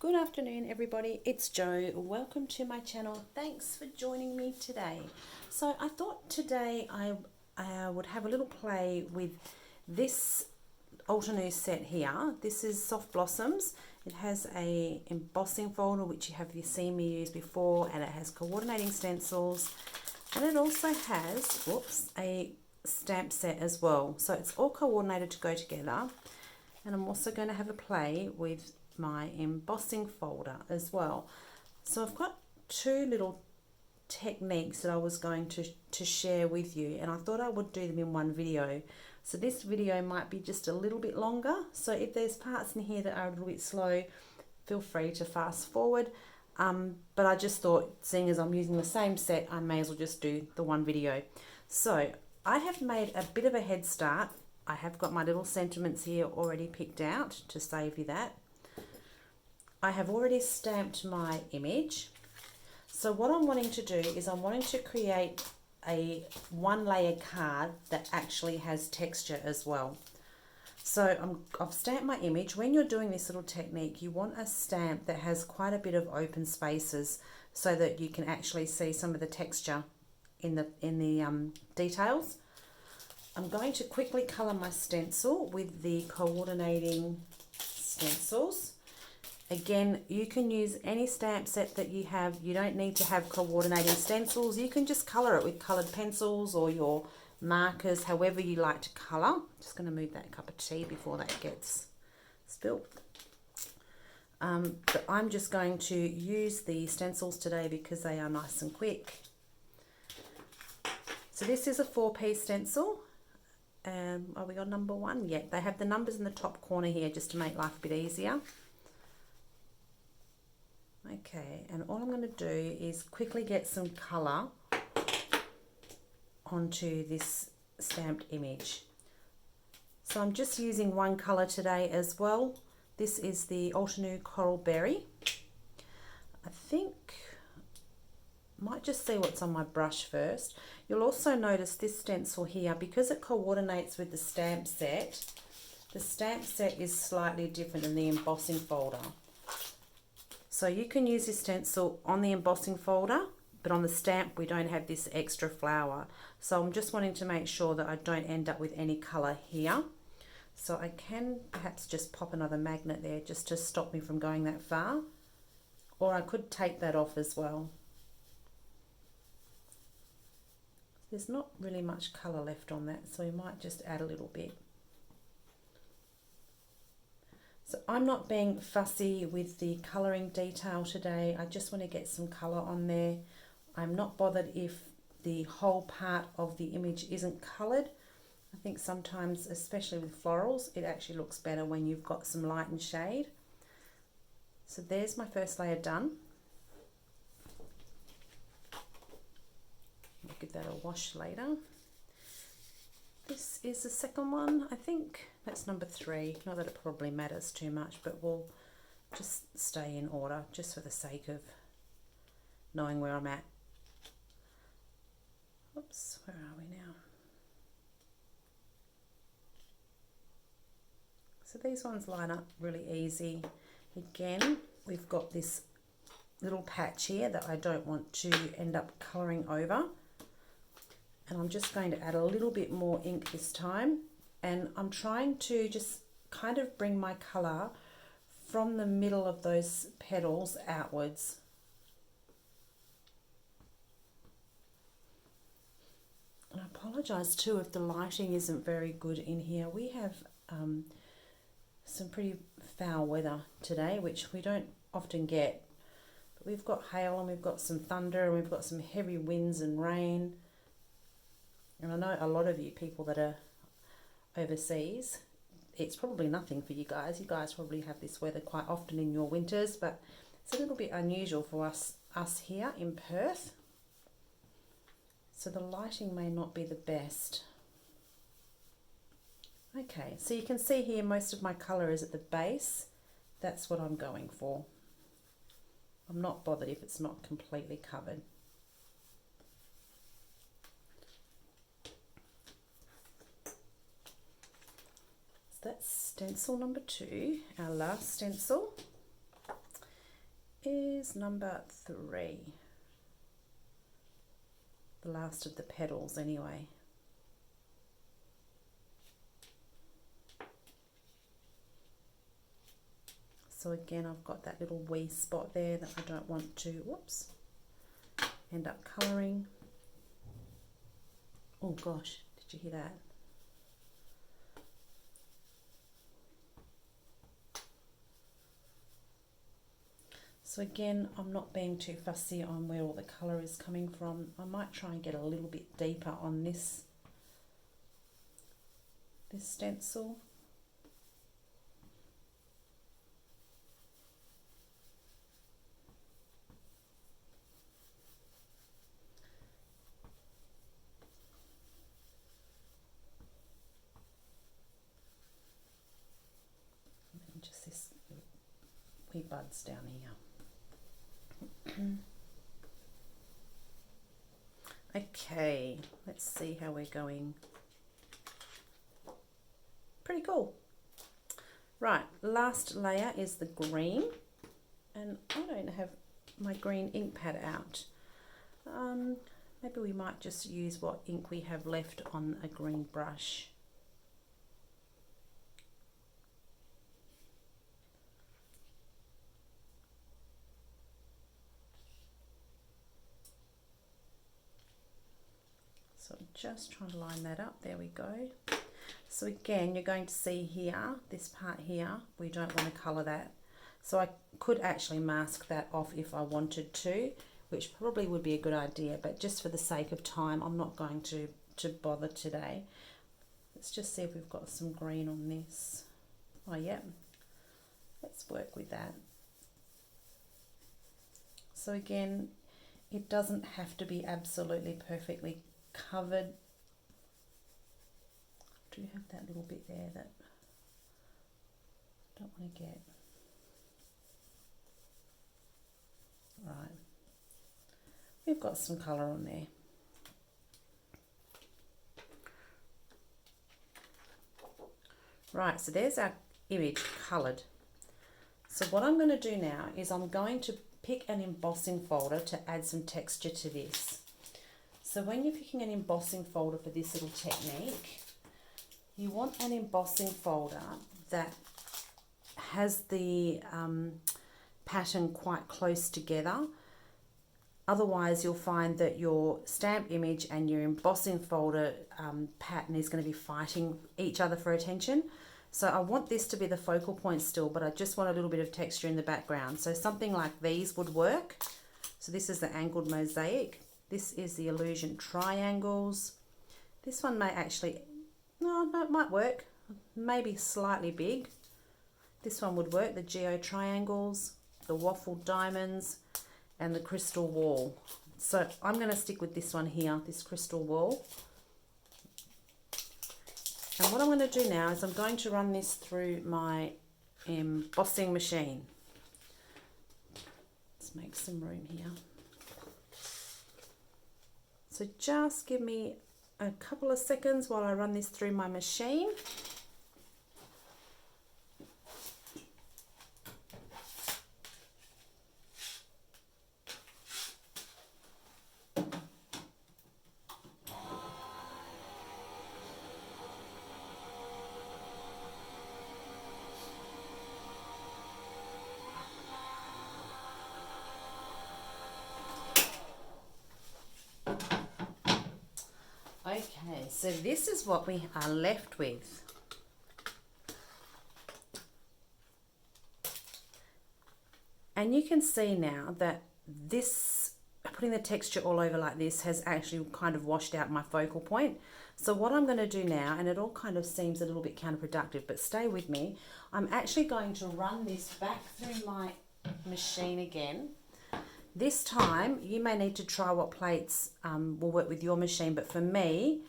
Good afternoon everybody, it's Jo. Welcome to my channel. Thanks for joining me today. So I thought today I would have a little play with this Altenew set here. This is Soft Blossoms. It has a embossing folder which you have seen me use before, and it has coordinating stencils, and it also has a stamp set as well. So it's all coordinated to go together, and I'm also going to have a play with my embossing folder as well. So I've got two little techniques that I was going to share with you, and I thought I would do them in one video. So this video might be just a little bit longer, so if there's parts in here that are a little bit slow, feel free to fast forward. But I just thought, seeing as I'm using the same set, I may as well just do the one video. So I have made a bit of a head start. I have got my little sentiments here already picked out to save you that. I have already stamped my image. So what I'm wanting to do is I'm wanting to create a one layer card that actually has texture as well. So I've stamped my image. When you're doing this little technique, you want a stamp that has quite a bit of open spaces so that you can actually see some of the texture in the details. I'm going to quickly colour my stencil with the coordinating stencils. Again, you can use any stamp set that you have. You don't need to have coordinating stencils. You can just colour it with coloured pencils or your markers, however you like to colour. Just going to move that cup of tea before that gets spilt. But I'm just going to use the stencils today because they are nice and quick. So this is a 4-piece stencil. Are we on number 1? Yeah, they have the numbers in the top corner here just to make life a bit easier. Okay, and all I'm going to do is quickly get some colour onto this stamped image. So I'm just using one colour today as well. This is the Altenew Coral Berry. I think, might just see what's on my brush first. You'll also notice this stencil here, because it coordinates with the stamp set is slightly different than the embossing folder. So you can use this stencil on the embossing folder, but on the stamp we don't have this extra flower. So I'm just wanting to make sure that I don't end up with any colour here. So I can perhaps just pop another magnet there just to stop me from going that far. Or I could take that off as well. There's not really much colour left on that, so we might just add a little bit. So I'm not being fussy with the colouring detail today. I just want to get some colour on there. I'm not bothered if the whole part of the image isn't coloured. I think sometimes, especially with florals, it actually looks better when you've got some light and shade. So there's my first layer done. I'll give that a wash later. This is the second one. I think that's number 3. Not that it probably matters too much, but we'll just stay in order just for the sake of knowing where I'm at. Oops, where are we now? So these ones line up really easy. Again, we've got this little patch here that I don't want to end up colouring over. And I'm just going to add a little bit more ink this time, and I'm trying to just kind of bring my colour from the middle of those petals outwards. And I apologise too if the lighting isn't very good in here. We have some pretty foul weather today, which we don't often get. But we've got hail and we've got some thunder and we've got some heavy winds and rain. And I know a lot of you people that are overseas, it's probably nothing for you guys. You guys probably have this weather quite often in your winters, but it's a little bit unusual for us here in Perth. So the lighting may not be the best. Okay, so you can see here most of my colour is at the base. That's what I'm going for. I'm not bothered if it's not completely covered. That's stencil number 2, our last stencil. is number 3. The last of the petals anyway. So again, I've got that little wee spot there that I don't want to, whoops, end up colouring. Oh gosh, did you hear that? So again, I'm not being too fussy on where all the colour is coming from. I might try and get a little bit deeper on this stencil. And just this wee buds down here. Okay, let's see how we're going. Pretty cool. Right, last layer is the green, and I don't have my green ink pad out. Maybe we might just use what ink we have left on a green brush. So just trying to line that up, there we go. So again, you're going to see here, this part here, we don't want to colour that. So I could actually mask that off if I wanted to, which probably would be a good idea, but just for the sake of time, I'm not going to bother today. Let's just see if we've got some green on this. Oh yeah, let's work with that. So again, it doesn't have to be absolutely perfectly covered. Do you have that little bit there that I don't want to get? Right, we've got some colour on there. Right, so there's our image coloured. So what I'm going to do now is I'm going to pick an embossing folder to add some texture to this. So when you're picking an embossing folder for this little technique, you want an embossing folder that has the pattern quite close together. Otherwise, you'll find that your stamp image and your embossing folder pattern is going to be fighting each other for attention. So I want this to be the focal point still, but I just want a little bit of texture in the background. So something like these would work. So this is the angled mosaic. This is the illusion triangles. This one may actually, no, it might work. Maybe slightly big. This one would work, the geo triangles, the waffle diamonds, and the crystal wall. So I'm going to stick with this one here, this crystal wall. And what I'm going to do now is I'm going to run this through my embossing machine. Let's make some room here. So just give me a couple of seconds while I run this through my machine. Okay, so this is what we are left with. And you can see now that this, putting the texture all over like this, has actually kind of washed out my focal point. So what I'm going to do now, and it all kind of seems a little bit counterproductive, but stay with me, I'm actually going to run this back through my machine again. This time, you may need to try what plates will work with your machine, but for me,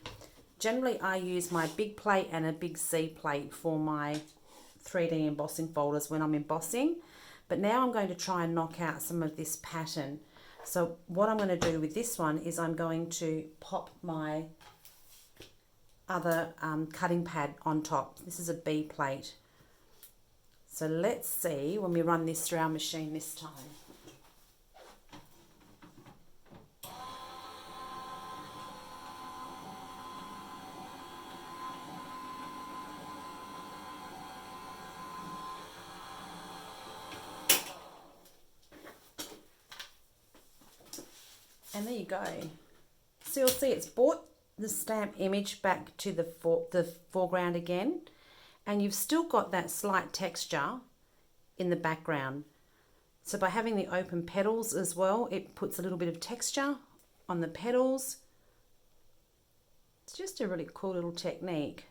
generally I use my big plate and a big C plate for my 3D embossing folders when I'm embossing. But now I'm going to try and knock out some of this pattern. So what I'm going to do with this one is I'm going to pop my other cutting pad on top. This is a B plate. So let's see when we run this through our machine this time. And there you go. So you'll see it's brought the stamp image back to the foreground again, and you've still got that slight texture in the background. So by having the open petals as well, it puts a little bit of texture on the petals. It's just a really cool little technique.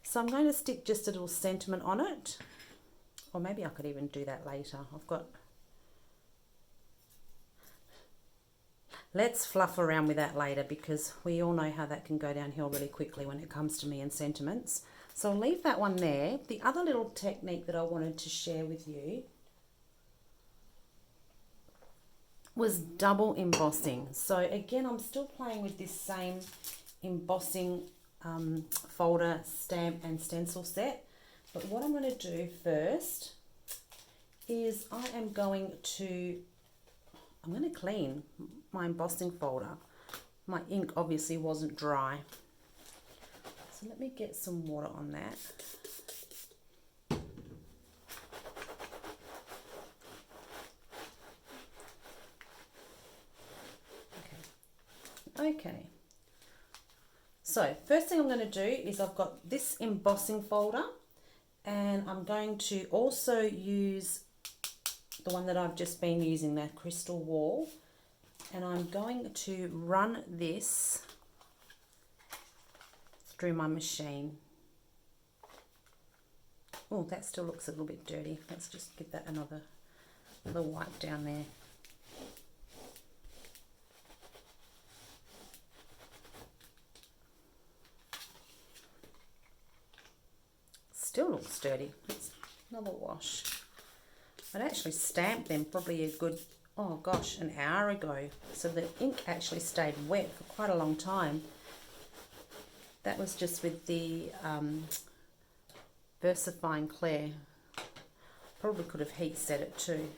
So I'm going to stick just a little sentiment on it, or maybe I could even do that later. Let's fluff around with that later, because we all know how that can go downhill really quickly when it comes to me and sentiments. So I'll leave that one there. The other little technique that I wanted to share with you was double embossing. So again, I'm still playing with this same embossing folder, stamp and stencil set. But what I'm going to do first is I'm going to clean my embossing folder. My ink obviously wasn't dry. So let me get some water on that. Okay. So first thing I'm going to do is I've got this embossing folder, and I'm going to also use the one that I've just been using, that crystal wall, and I'm going to run this through my machine. Oh, that still looks a little bit dirty. Let's just give that another wipe down there. Still looks dirty. Let's another wash. I'd actually stamped them probably a good, oh gosh, an hour ago. So the ink actually stayed wet for quite a long time. That was just with the VersaFine Clear. Probably could have heat set it too.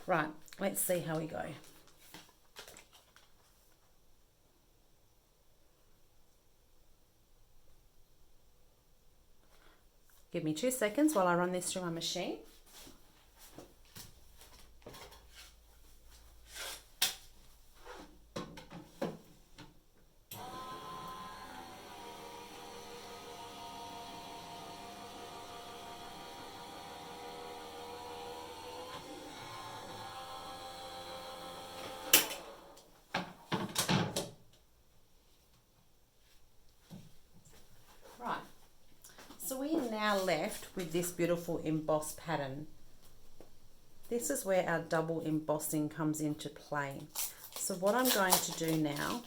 Right, let's see how we go. Give me 2 seconds while I run this through my machine. So we are now left with this beautiful emboss pattern. This is where our double embossing comes into play. So what I'm going to do now,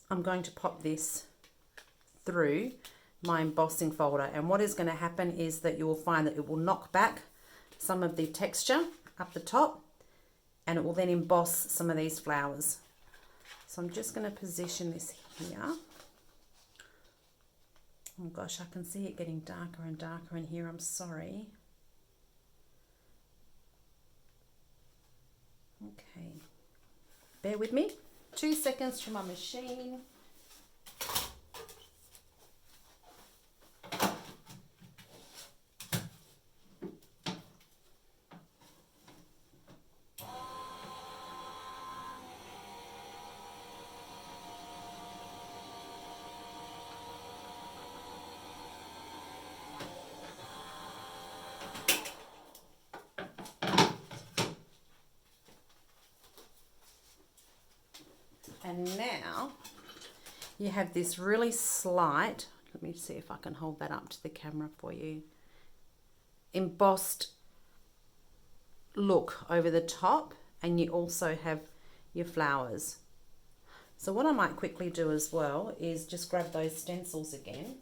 I'm going to pop this through my embossing folder, and what is going to happen is that you will find that it will knock back some of the texture up the top, and it will then emboss some of these flowers. So I'm just going to position this here. Oh gosh, I can see it getting darker and darker in here. I'm sorry. Okay. Bear with me. 2 seconds to my machine. And now you have this really slight, let me see if I can hold that up to the camera for you, embossed look over the top, and you also have your flowers. So what I might quickly do as well is just grab those stencils again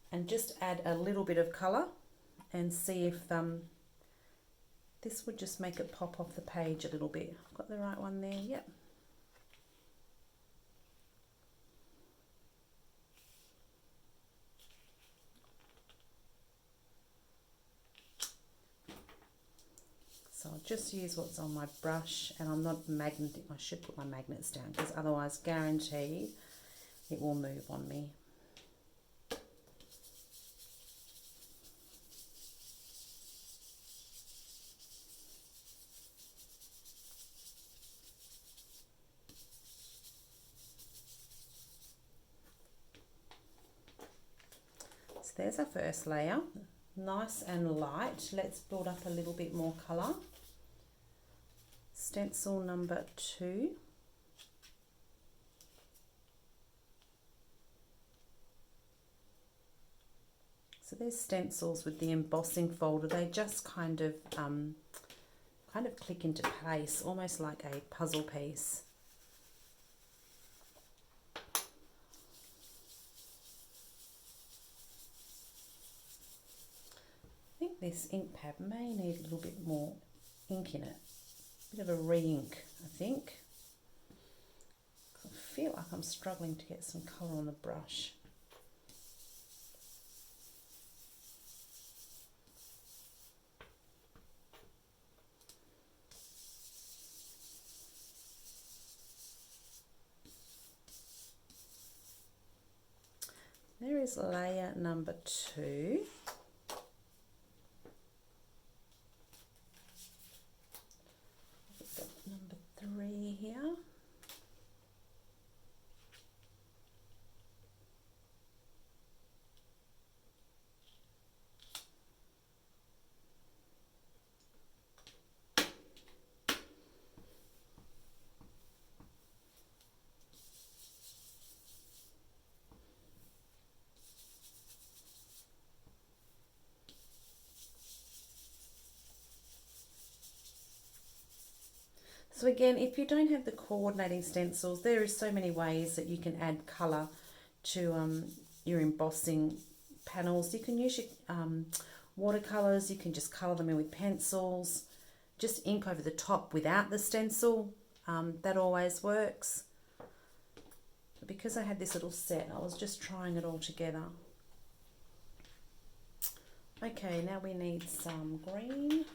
and just add a little bit of colour and see if this would just make it pop off the page a little bit. I've got the right one there, yep. So I'll just use what's on my brush, and I'm not magnetic. I should put my magnets down, because otherwise guaranteed it will move on me. So there's our first layer, nice and light. Let's build up a little bit more colour. Stencil number 2. So there's stencils with the embossing folder. They just kind of click into place, almost like a puzzle piece. I think this ink pad may need a little bit more ink in it. A bit of a re-ink, I think. I feel like I'm struggling to get some colour on the brush. There is layer number 2. We've got number 3 here. So again, if you don't have the coordinating stencils, there is so many ways that you can add colour to your embossing panels. You can use your watercolours, you can just colour them in with pencils, just ink over the top without the stencil, that always works. But because I had this little set, I was just trying it all together. Okay, now we need some green.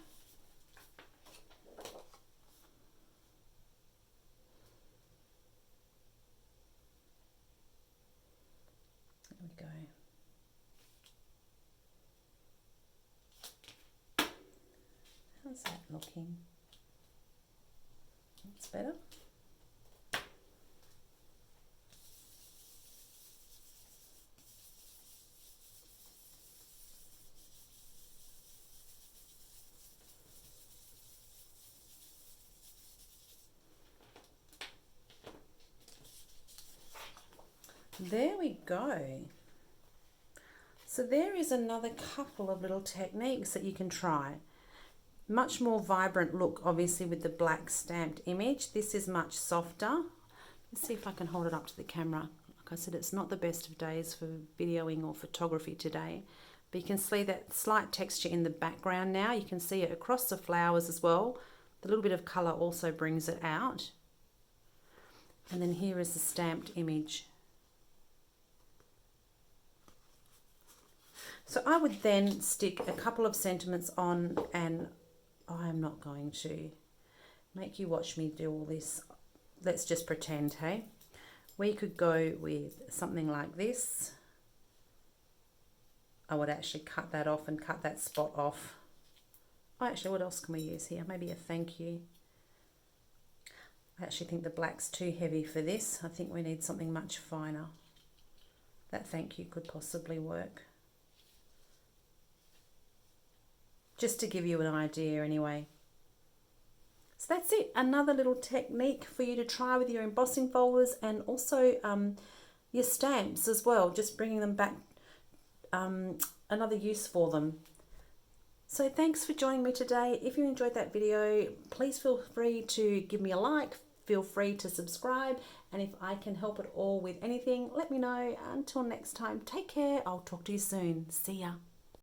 Go. How's that looking? That's better. There we go. So there is another couple of little techniques that you can try. Much more vibrant look, obviously, with the black stamped image. This is much softer. Let's see if I can hold it up to the camera. Like I said, it's not the best of days for videoing or photography today. But you can see that slight texture in the background now. You can see it across the flowers as well. The little bit of colour also brings it out. And then here is the stamped image. So I would then stick a couple of sentiments on, and I'm not going to make you watch me do all this. Let's just pretend, hey? We could go with something like this. I would actually cut that off and cut that spot off. Oh, actually, what else can we use here? Maybe a thank you. I actually think the black's too heavy for this. I think we need something much finer. That thank you could possibly work. Just to give you an idea anyway. So that's it. Another little technique for you to try with your embossing folders, and also your stamps as well. Just bringing them back, another use for them. So thanks for joining me today. If you enjoyed that video, please feel free to give me a like. Feel free to subscribe. And if I can help at all with anything, let me know. Until next time, take care. I'll talk to you soon. See ya.